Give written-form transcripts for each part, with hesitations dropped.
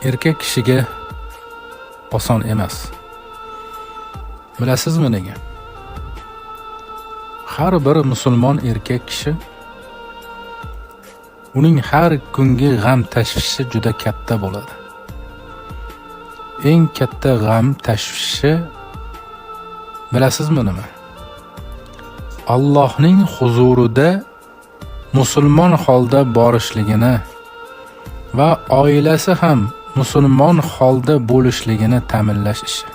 Erkak kishiga oson emas. Bilasizmi nega? Har bir musulmon erkak kishi uning har kungi g'am tashvishi juda katta bo'ladi. Eng katta g'am tashvishi bilasizmi nima? Allohning huzurida musulmon holda borishligini va oilasi ham musulmon holda bo'lishligini ta'minlash ishi.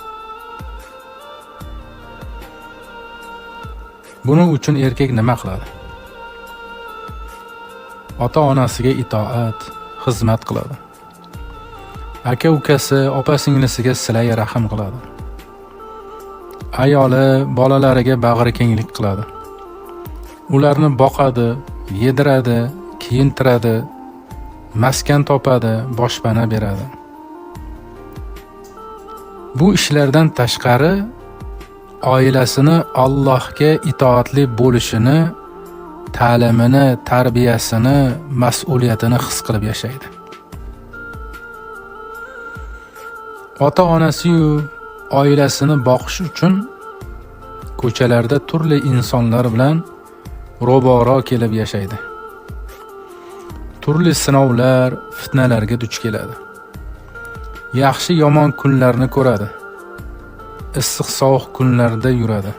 Buning uchun erkak nima qiladi? Ota-onasiga itoat, xizmat qiladi. Aka-ukasi, opa-singlisiga silay rahim qiladi. Ayoli bolalariga bag'rikenglik qiladi. Ularni boqadi, yediradi, kiyintiradi, maskan topadi, boshpana beradi. Bu ishlardan tashqari oilasini Allohga itoatli bo'lishini, ta'limini, tarbiyasini, mas'uliyatini his qilib yashaydi. Ota-onasi-yu oilasini boqish uchun ko'chalarda turli insonlar bilan ro'baro kelib yashaydi. Turli sinovlar, fitnalarga duch keladi. Yaxshi yomon kunlarni ko'radi. Issiq-sovuq kunlarda yuradi.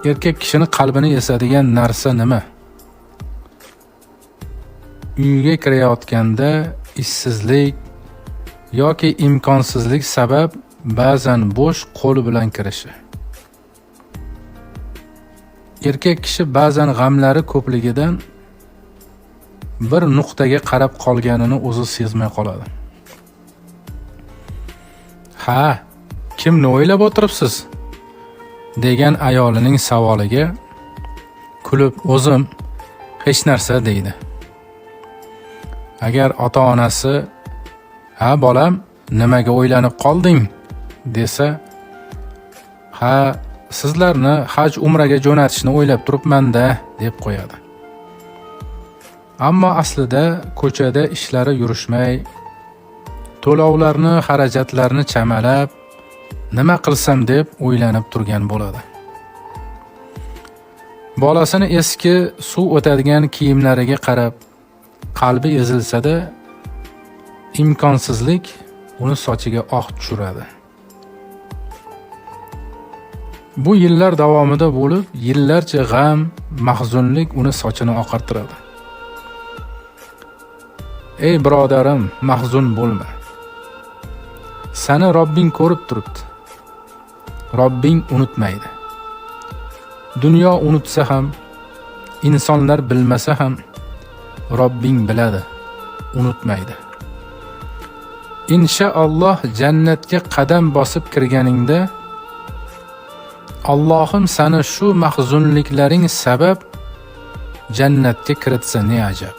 Erkak kishini qalbini esadigan narsa nima? Uyiga kirayotganda ishsizlik yoki imkonsizlik sabab ba'zan bo'sh qo'l bilan kirishi. Erkak kishi ba'zan g'amlari ko'pligidan bir nuqtaga qarab qolganini o'zi sezmay qoladi. "Ha, kimni o'ylab o'tiribsiz?" degan ayolining savoliga kulib, "O'zim hech narsa" deydi. Agar ota-onasi "Ha bolam, nimaga o'ylanib qolding?" desa, "Ha, sizlarni haj umraga jo'natishni o'ylab turibman-da" deb qo'yadi. Ammo aslida ko'chada ishlari yurishmay, to'lovlarni, xarajatlarni chamalab, nima qilsam deb o'ylanib turgan bo'ladi. Bolasini eski suv o'tadigan kiyimlariga qarab qalbi ezilsa-da, imkonsizlik uni sochiga oq tushiradi. Bu yillar davomida bo'lib, yillarcha g'am, mahzunlik uni sochini oqartiradi. Ey birodarim, mahzun bo'lma. Seni Robbing ko'rib turibdi. Robbing unutmaydi. Dunyo unutsa ham, insonlar bilmasa ham, Robbing biladi, unutmaydi. Inshaalloh jannatga qadam bosib kirganingda Allohim seni shu mahzunliklaring sabab jannatga kiritsa ne ajab.